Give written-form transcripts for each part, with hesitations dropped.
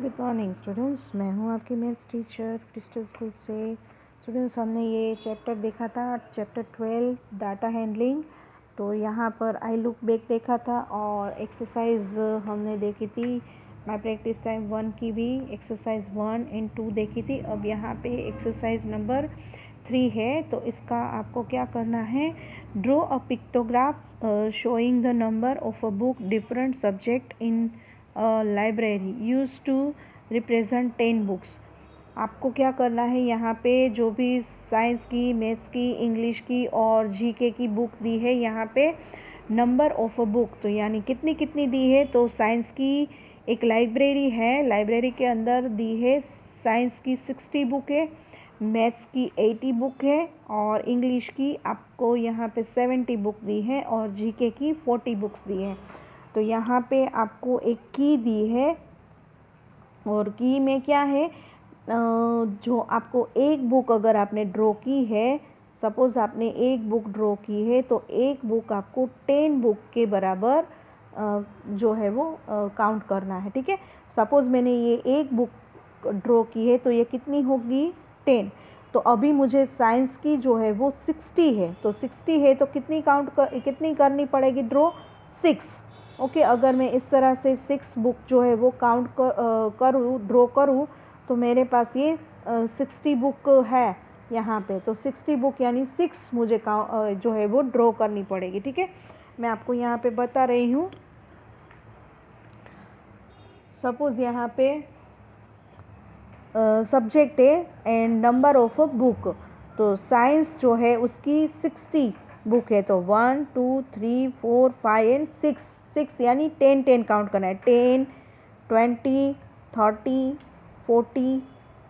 Good morning students, मैं हूं आपकी मैथ्स टीचर क्रिस्टल स्कूल से। स्टूडेंट्स, हमने ये चैप्टर देखा था, चैप्टर 12 डाटा हैंडलिंग। तो यहाँ पर आई लुक बैक देखा था और एक्सरसाइज हमने देखी थी माय प्रैक्टिस टाइम 1 की भी, एक्सरसाइज 1 एंड 2 देखी थी। अब यहाँ पे एक्सरसाइज नंबर 3 है। तो इसका आपको क्या करना है, draw a pictograph showing the number of a book different subject in library use to represent 10 books. आपको क्या करना है, यहाँ पे जो भी साइंस की, मैथ्स की, इंग्लिश की और जीके की बुक दी है, यहाँ पे नंबर ऑफ अ बुक, तो यानी कितनी कितनी दी है। तो साइंस की एक लाइब्रेरी है, लाइब्रेरी के अंदर दी है साइंस की 60 बुक है, मैथ्स की 80 बुक है और इंग्लिश की आपको यहाँ पे 70 बुक दी है और जीके की 40 बुक्स दी है। तो यहाँ पे आपको एक की दी है और की में क्या है, जो आपको एक बुक अगर आपने ड्रॉ की है, सपोज़ आपने एक बुक ड्रॉ की है, तो एक बुक आपको 10 बुक के बराबर जो है वो काउंट करना है। ठीक है, सपोज़ मैंने ये एक बुक ड्रॉ की है तो ये कितनी होगी, 10। तो अभी मुझे साइंस की जो है वो 60 है, तो 60 है तो कितनी करनी पड़ेगी ड्रॉ, 6। ओके, अगर मैं इस तरह से 6 बुक जो है वो काउंट करूँ, ड्रॉ करूँ, तो मेरे पास ये 60 बुक है यहाँ पे। तो 60 बुक यानी 6 मुझे जो है वो ड्रॉ करनी पड़ेगी। ठीक है, मैं आपको यहाँ पे बता रही हूँ। सपोज़ यहाँ पे सब्जेक्ट है and number of a book, तो साइंस जो है उसकी 60 बुक है, तो 1 2 3 4 5 एंड 6 यानी 10 काउंट करना है, 10 20 30 40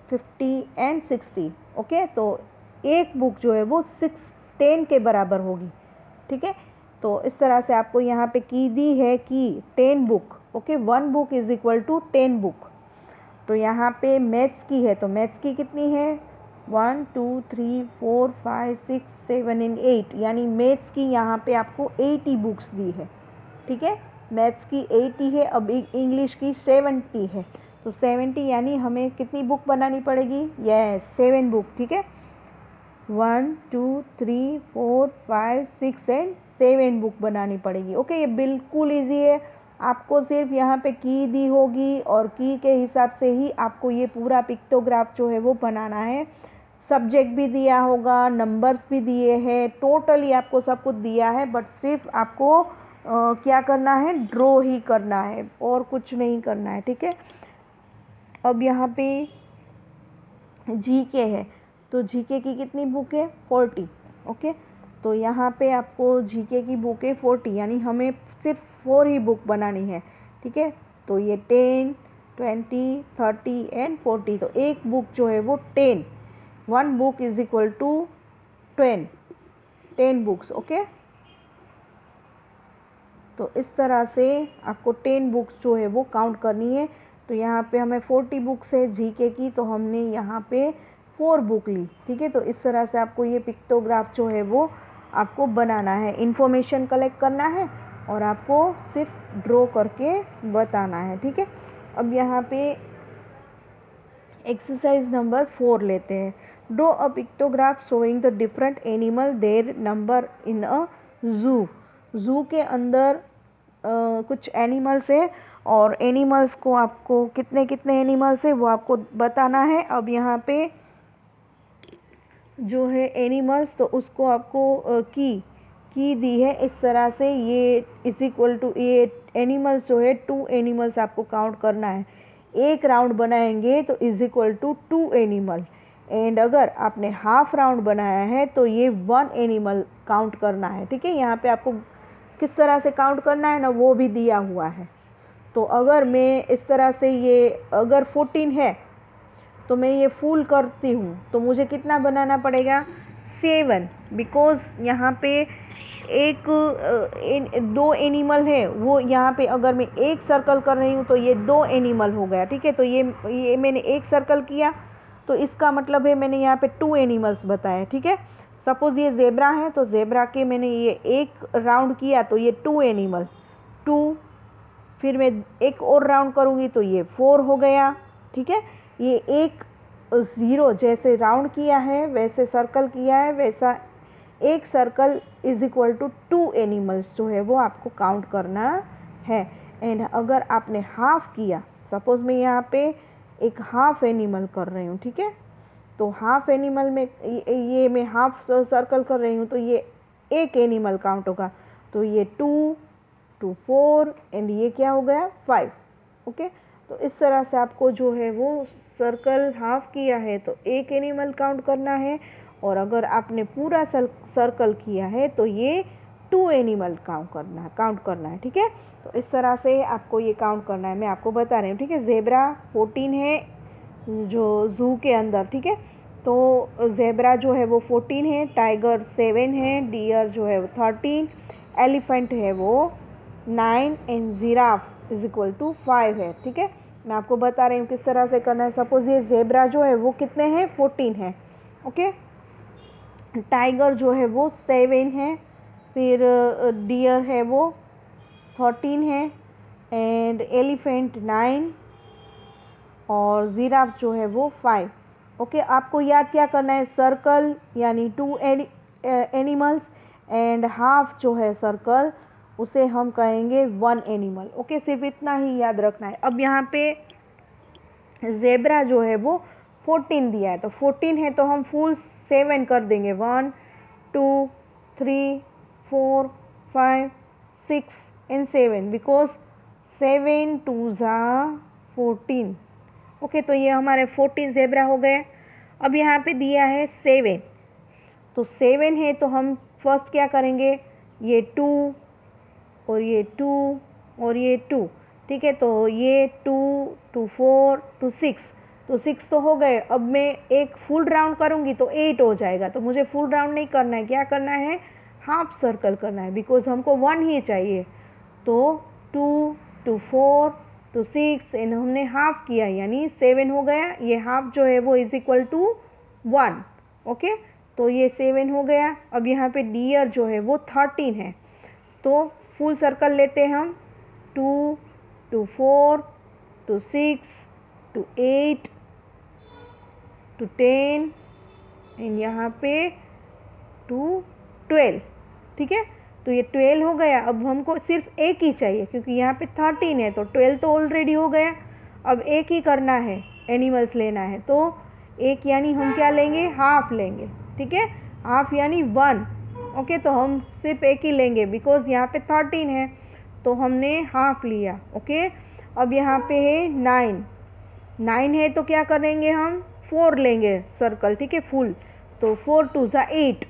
50 एंड 60। ओके, तो एक बुक जो है वो 10 के बराबर होगी। ठीक है, तो इस तरह से आपको यहाँ पे की दी है कि 10 book. Okay, 1 book is equal to 10 book. तो यहाँ पे मैथ्स की है, तो मैथ्स की कितनी है, 1 2 3 4 5 6 7 एंड 8, यानी मैथ्स की यहाँ पे आपको 80 बुक्स दी है। ठीक है, मैथ्स की 80 है, अब इंग्लिश की 70 है, तो 70 यानी हमें कितनी बुक बनानी पड़ेगी, यस 7 बुक। ठीक है, 1 2 3 4 5 6 एंड 7 बुक बनानी पड़ेगी। ओके, ये बिल्कुल ईजी है। आपको सिर्फ यहाँ पे की दी होगी और की के हिसाब से ही आपको ये पूरा पिक्टोग्राफ जो है वो बनाना है। सब्जेक्ट भी दिया होगा, नंबर्स भी दिए हैं, टोटली आपको सब कुछ दिया है, बट सिर्फ आपको क्या करना है, ड्रॉ ही करना है और कुछ नहीं करना है। ठीक है, अब यहाँ पे जीके है, तो जीके की कितनी बुक है, 40। ओके, तो यहाँ पे आपको जीके की बुक है 40, यानी हमें सिर्फ 4 ही बुक बनानी है। ठीक है, तो ये 10 20 30 एंड 40, तो एक बुक जो है वो 10, 1 book is equal to 10 books. Okay, तो इस तरह से आपको 10 बुक्स जो है वो काउंट करनी है। तो यहाँ पे हमें 40 बुक्स है जीके की, तो हमने यहाँ पे 4 बुक ली। ठीक है, तो इस तरह से आपको ये पिक्टोग्राफ जो है वो आपको बनाना है, इन्फॉर्मेशन कलेक्ट करना है और आपको सिर्फ ड्रॉ करके बताना है। ठीक है, अब यहाँ पे एक्सरसाइज नंबर 4 लेते हैं। Draw a pictograph showing the different animal their number in a zoo. Zoo के अंदर कुछ एनिमल्स है और एनिमल्स को आपको कितने कितने एनिमल्स है वो आपको बताना है। अब यहाँ पे जो है एनिमल्स, तो उसको आपको की दी है इस तरह से, ये इज इक्वल टू, ये एनिमल्स जो है 2 एनिमल्स आपको काउंट करना है। एक राउंड बनाएंगे तो is equal to 2 animal, and अगर आपने हाफ राउंड बनाया है तो ये 1 एनिमल काउंट करना है। ठीक है, यहाँ पे आपको किस तरह से काउंट करना है ना, वो भी दिया हुआ है। तो अगर मैं इस तरह से, ये अगर 14 है तो मैं ये फुल करती हूँ, तो मुझे कितना बनाना पड़ेगा, 7, बिकॉज़ यहाँ पे एक 2 एनिमल है, वो यहाँ पे अगर मैं एक सर्कल कर रही हूँ तो ये 2 एनिमल हो गया। ठीक है, तो ये मैंने एक सर्कल किया, तो इसका मतलब है मैंने यहाँ पे 2 एनिमल्स बताए। ठीक है, सपोज़ ये ज़ेब्रा है, तो ज़ेब्रा के मैंने ये एक राउंड किया तो ये 2 एनिमल, 2 फिर मैं एक और राउंड करूँगी तो ये 4 हो गया, ठीक है। ये एक 0 जैसे राउंड किया है, वैसे सर्कल किया है, वैसा एक circle is equal to 2 animals जो है वो आपको काउंट करना है। एंड अगर आपने हाफ किया, सपोज मैं यहाँ पे एक हाफ एनिमल कर रही हूँ, ठीक है, तो हाफ एनिमल में ये मैं हाफ सर्कल कर रही हूँ तो ये एक एनिमल काउंट होगा। तो ये 2 2 4 एंड ये क्या हो गया 5, ओके। तो इस तरह से आपको जो है वो सर्कल हाफ किया है तो एक एनिमल काउंट करना है, और अगर आपने पूरा सर्कल किया है तो ये 2 एनिमल काउंट करना है, ठीक है। तो इस तरह से आपको ये काउंट करना है, मैं आपको बता रही हूँ, ठीक है। ज़ेब्रा 14 है जो ज़ू के अंदर, ठीक है। तो ज़ेब्रा जो है वो 14 है, टाइगर 7 है, डियर जो है वो 13, एलिफेंट है वो 9 and giraffe is equal to 5 है, ठीक है। मैं आपको बता रही हूँ किस तरह से करना है। सपोज ये ज़ेब्रा जो है वो कितने हैं 14 है, ओके। टाइगर जो है वो 7 है, फिर डियर है वो 13 है, एंड एलिफेंट 9 और जिराफ जो है वो 5, ओके। आपको याद क्या करना है, सर्कल यानी 2 एनिमल्स एंड हाफ जो है सर्कल उसे हम कहेंगे 1 एनिमल, ओके। सिर्फ इतना ही याद रखना है। अब यहाँ पे ज़ेब्रा जो है वो 14 दिया है, तो 14 है तो हम फुल 7 कर देंगे, 1 2 3 4 5 6 एंड 7, बिकॉज 7 2 ज़ा 14, ओके। तो ये हमारे 14 ज़ेब्रा हो गए। अब यहाँ पे दिया है 7, तो 7 है तो हम फर्स्ट क्या करेंगे, ये 2 और ये 2 और ये 2, ठीक है। तो ये 2 2 4 2 6, तो 6 तो हो गए। अब मैं एक फुल राउंड करूँगी तो 8 हो जाएगा, तो मुझे फुल राउंड नहीं करना है, क्या करना है, हाफ सर्कल करना है, बिकॉज हमको 1 ही चाहिए। तो 2 2 4 2 6 एंड हमने हाफ किया यानी 7 हो गया, ये हाफ जो है वो इज इक्वल टू 1, ओके। तो ये 7 हो गया। अब यहाँ पे डियर जो है वो 13 है, तो फुल सर्कल लेते हैं हम, 2 2 4 2 6 2 8 2 10 एंड यहाँ पे 2 12, ठीक है। तो ये 12 हो गया। अब हमको सिर्फ एक ही चाहिए क्योंकि यहाँ पे 13 है, तो 12 तो ऑलरेडी हो गया। अब एक ही करना है, एनिमल्स लेना है, तो एक यानी हम क्या लेंगे, हाफ लेंगे, ठीक है। हाफ यानी 1, ओके। तो हम सिर्फ एक ही लेंगे बिकॉज यहाँ पे 13 है, तो हमने हाफ लिया, ओके। अब यहाँ पे है 9 है तो क्या करेंगे हम, 4 लेंगे सर्कल, ठीक है, फुल। तो 4 2 ज़ा 8,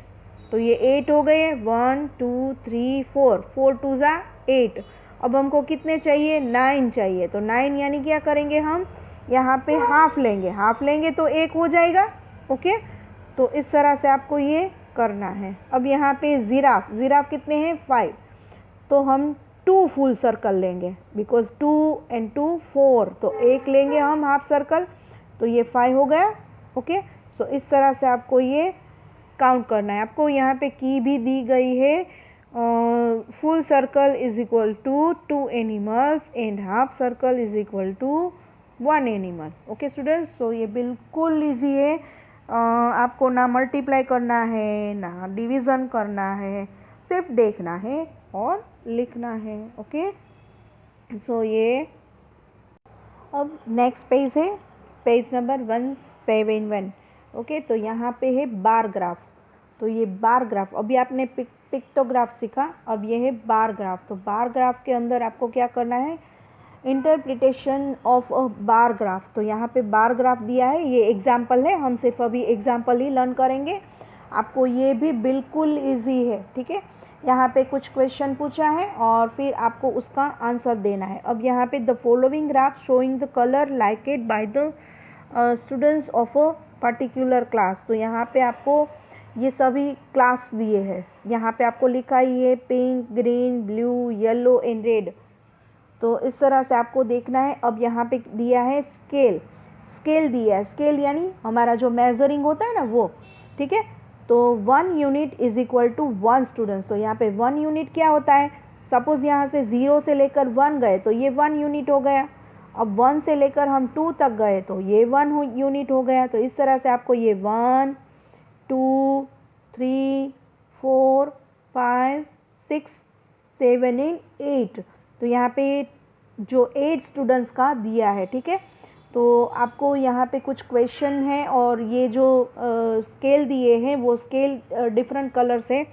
तो ये 8 हो गए, 1 2 3 4 4 2 ज़ा 8। अब हमको कितने चाहिए, 9 चाहिए, तो 9 यानी क्या करेंगे हम, यहाँ पे हाफ लेंगे तो एक हो जाएगा, ओके। तो इस तरह से आपको ये करना है। अब यहाँ पे जिराफ कितने हैं 5, तो हम 2 फुल सर्कल लेंगे बिकॉज 2 एंड 2 4, तो एक लेंगे हम हाफ सर्कल, तो ये 5 हो गया, ओके। सो इस तरह से आपको ये काउंट करना है। आपको यहाँ पे की भी दी गई है, full circle is equal to 2 animals and half circle is equal to 1 animal, okay students. So ये बिल्कुल ईजी है, आपको ना मल्टीप्लाई करना है ना डिवीज़न करना है, सिर्फ देखना है और लिखना है, ओके। सो ये अब नेक्स्ट पेज है, पेज नंबर 171, ओके। तो यहाँ पे है बार ग्राफ, तो ये बार ग्राफ, अभी आपने पिक्टोग्राफ सीखा, अब ये है बार ग्राफ। तो बार ग्राफ के अंदर आपको क्या करना है, interpretation of a bar graph. तो यहाँ पे बार ग्राफ दिया है, ये एग्जाम्पल है, हम सिर्फ अभी एग्जाम्पल ही लर्न करेंगे, आपको ये भी बिल्कुल ईजी है, ठीक है। यहाँ पे कुछ क्वेश्चन पूछा है और फिर आपको उसका आंसर देना है। अब यहाँ पे the following graph showing the colour liked by the students of a particular class. तो यहाँ पे आपको ये सभी क्लास दिए हैं, यहाँ पे आपको लिखा ही है pink green blue yellow and red, तो इस तरह से आपको देखना है। अब यहाँ पे दिया है स्केल दिया है, स्केल यानी हमारा जो मेजरिंग होता है ना वो, ठीक है। तो 1 unit is equal to 1 students, तो यहाँ पे 1 यूनिट क्या होता है, सपोज़ यहाँ से 0 से लेकर 1 गए तो ये 1 यूनिट हो गया। अब 1 से लेकर हम 2 तक गए तो ये 1 यूनिट हो गया। तो इस तरह से आपको ये 1 2 3 4 5 6 7 एंड 8, तो यहाँ पे जो 8 स्टूडेंट्स का दिया है, ठीक है। तो आपको यहाँ पे कुछ क्वेश्चन है और ये जो स्केल दिए हैं वो स्केल डिफरेंट कलर्स है।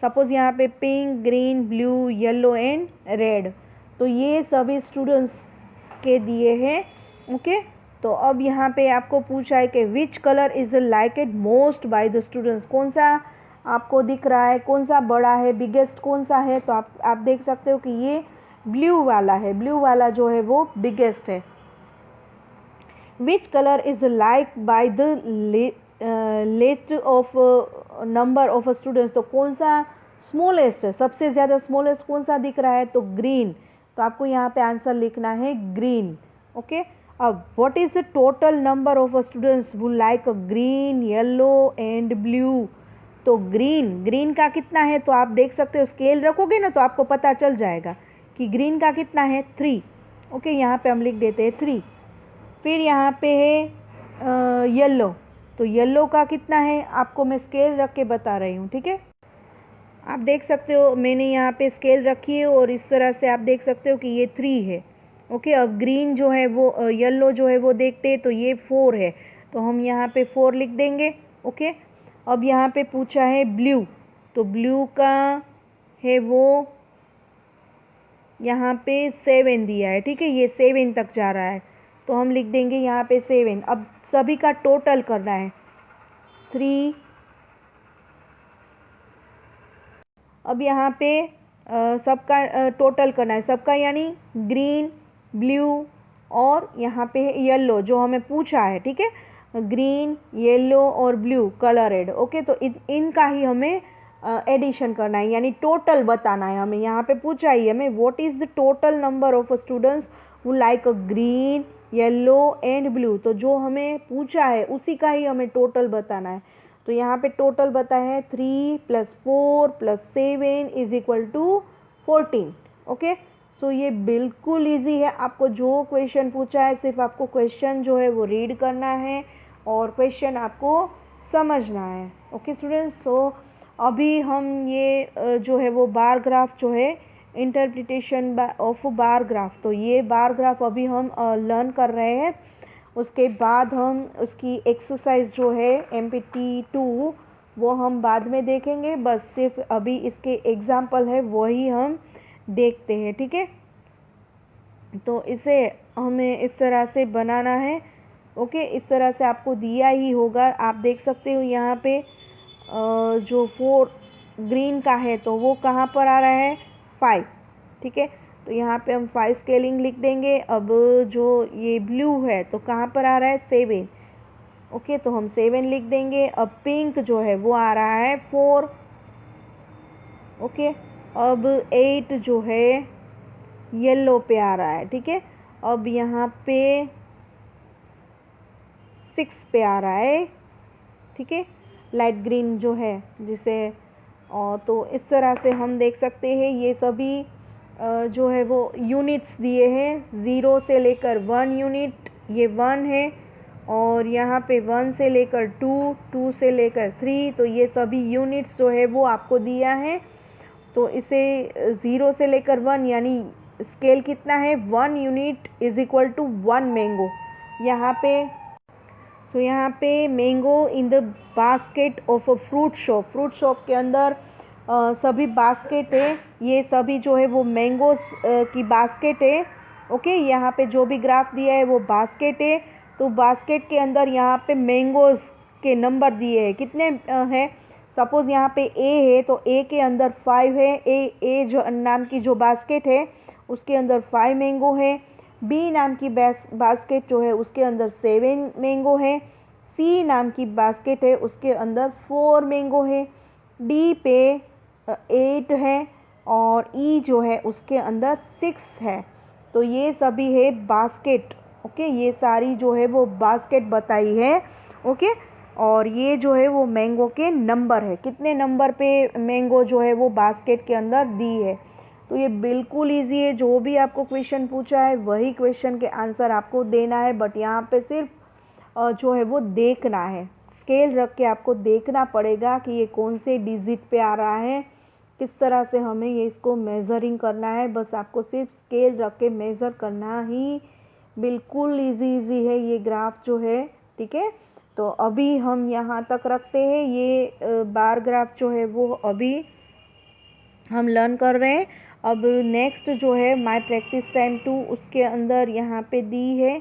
सपोज़ यहाँ पे pink, green, blue, yellow and red, तो ये सभी स्टूडेंट्स के दिए हैं, ओके। तो अब यहाँ पे आपको पूछा है कि which colour is liked most by the students, कौन सा आपको दिख रहा है, कौन सा बड़ा है, बिगेस्ट कौन सा है। तो आप देख सकते हो कि ये ब्लू वाला है, ब्लू वाला जो है वो बिगेस्ट है। विच colour is like by the list of number of students, तो कौन सा स्मॉलेस्ट है, सबसे ज़्यादा स्मॉलेस्ट कौन सा दिख रहा है, तो ग्रीन। तो आपको यहाँ पे आंसर लिखना है ग्रीन, ओके। अब what is the total number of students who like green, yellow and blue, तो ग्रीन का कितना है, तो आप देख सकते हो स्केल रखोगे ना तो आपको पता चल जाएगा कि ग्रीन का कितना है 3, ओके। यहाँ पे हम लिख देते हैं 3। फिर यहाँ पे है येलो, तो येलो का कितना है आपको मैं स्केल रख के बता रही हूँ, ठीक है। आप देख सकते हो मैंने यहाँ पे स्केल रखी है और इस तरह से आप देख सकते हो कि ये 3 है, ओके। अब ग्रीन जो है वो येलो जो है वो देखते हैं तो ये 4 है, तो हम यहाँ पे 4 लिख देंगे, ओके। अब यहाँ पे पूछा है ब्लू, तो ब्लू का है वो यहाँ पे 7 दिया है, ठीक है, ये 7 तक जा रहा है, तो हम लिख देंगे यहाँ पे 7। अब सभी का टोटल करना है 3। अब यहाँ पे सबका टोटल करना है, सबका यानी ग्रीन, ब्लू और यहाँ पे येलो जो हमें पूछा है, ठीक है, ग्रीन, येलो और ब्लू कलरेड, ओके। तो इनका ही हमें एडिशन करना है, यानी टोटल बताना है हमें। यहाँ पे पूछा ही हमें what is the total number of students who like green, yellow and blue, तो जो हमें पूछा है उसी का ही हमें टोटल बताना है। तो यहाँ पे टोटल बताया है 3 + 4 + 7 = 14, ओके। सो ये बिल्कुल इजी है, आपको जो क्वेश्चन पूछा है सिर्फ आपको क्वेश्चन जो है वो रीड करना है और क्वेश्चन आपको समझना है, ओके स्टूडेंट्स। सो अभी हम ये जो है वो बार ग्राफ जो है इंटरप्रिटेशन ऑफ बार ग्राफ, तो ये बार ग्राफ अभी हम लर्न कर रहे हैं। उसके बाद हम उसकी एक्सरसाइज जो है MP2 वो हम बाद में देखेंगे, बस सिर्फ अभी इसके एग्जाम्पल है वही हम देखते हैं, ठीक है। तो इसे हमें इस तरह से बनाना है, ओके। इस तरह से आपको दिया ही होगा, आप देख सकते हो यहाँ पे जो 4 ग्रीन का है तो वो कहाँ पर आ रहा है 5, ठीक है। तो यहाँ पे हम 5 स्केलिंग लिख देंगे। अब जो ये ब्लू है तो कहाँ पर आ रहा है 7, ओके, तो हम 7 लिख देंगे। अब पिंक जो है वो आ रहा है 4, ओके। अब 8 जो है येलो पे आ रहा है, ठीक है। अब यहाँ पे 6 पे आ रहा है, ठीक है, लाइट ग्रीन जो है जिसे तो इस तरह से हम देख सकते हैं ये सभी जो है वो यूनिट्स दिए हैं, 0 से लेकर 1 यूनिट ये 1 है, और यहाँ पे 1 से लेकर 2, 2 से लेकर 3, तो ये सभी यूनिट्स जो है वो आपको दिया है। तो इसे 0 से लेकर 1 यानी स्केल कितना है 1 यूनिट = 1 मैंगो यहाँ पे। सो यहाँ पे mango in the basket of a fruit shop, fruit shop के अंदर सभी बास्केट है, ये सभी जो है वो मैंगोस की बास्केट है, ओके। यहाँ पे जो भी ग्राफ दिया है वो बास्केट है, तो बास्केट के अंदर यहाँ पे मैंगोस के नंबर दिए हैं, कितने हैं। सपोज़ यहाँ पे ए है तो ए के अंदर 5 है, ए जो नाम की जो बास्केट है उसके अंदर 5 मैंगो है। बी नाम की बास्केट जो है उसके अंदर 7 मैंगो है। सी नाम की बास्केट है उसके अंदर 4 मैंगो है। डी पे 8 है और ई जो है उसके अंदर 6 है। तो ये सभी है बास्केट, ओके, ये सारी जो है वो बास्केट बताई है, ओके। और ये जो है वो मैंगो के नंबर है, कितने नंबर पे मैंगो जो है वो बास्केट के अंदर दी है। तो ये बिल्कुल ईजी है, जो भी आपको क्वेश्चन पूछा है वही क्वेश्चन के आंसर आपको देना है, बट यहाँ पे सिर्फ जो है वो देखना है, स्केल रख के आपको देखना पड़ेगा कि ये कौन से डिजिट पे आ रहा है, किस तरह से हमें ये इसको मेज़रिंग करना है। बस आपको सिर्फ स्केल रख के मेज़र करना ही, बिल्कुल इजी है ये ग्राफ जो है, ठीक है। तो अभी हम यहाँ तक रखते हैं, ये बार ग्राफ जो है वो अभी हम लर्न कर रहे हैं। अब नेक्स्ट जो है माय प्रैक्टिस टाइम 2, उसके अंदर यहाँ पे दी है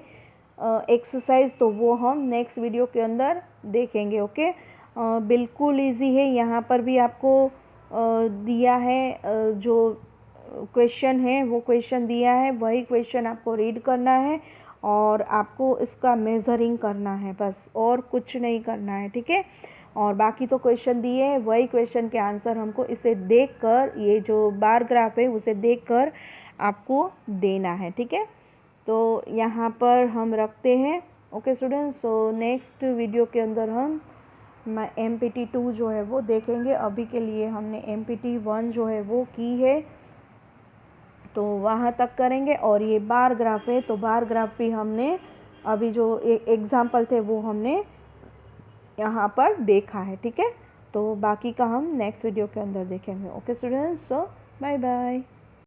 एक्सरसाइज, तो वो हम नेक्स्ट वीडियो के अंदर देखेंगे। ओके, बिल्कुल इजी है, यहाँ पर भी आपको दिया है जो क्वेश्चन है वो क्वेश्चन दिया है, वही क्वेश्चन आपको रीड करना है और आपको इसका मेज़रिंग करना है, बस और कुछ नहीं करना है, ठीक है। और बाकी तो क्वेश्चन दिए हैं, वही क्वेश्चन के आंसर हमको इसे देखकर, ये जो बार ग्राफ है उसे देखकर आपको देना है, ठीक है। तो यहाँ पर हम रखते हैं। Okay students, so next video के अंदर हम MPT 2 जो है वो देखेंगे। अभी के लिए हमने MPT 1 जो है वो की है, तो वहाँ तक करेंगे। और ये बार ग्राफ है, तो बार ग्राफ भी हमने अभी जो एग्जाम्पल थे वो हमने यहाँ पर देखा है, ठीक है। तो बाकी का हम नेक्स्ट वीडियो के अंदर देखेंगे। ओके स्टूडेंट्स, सो बाय बाय।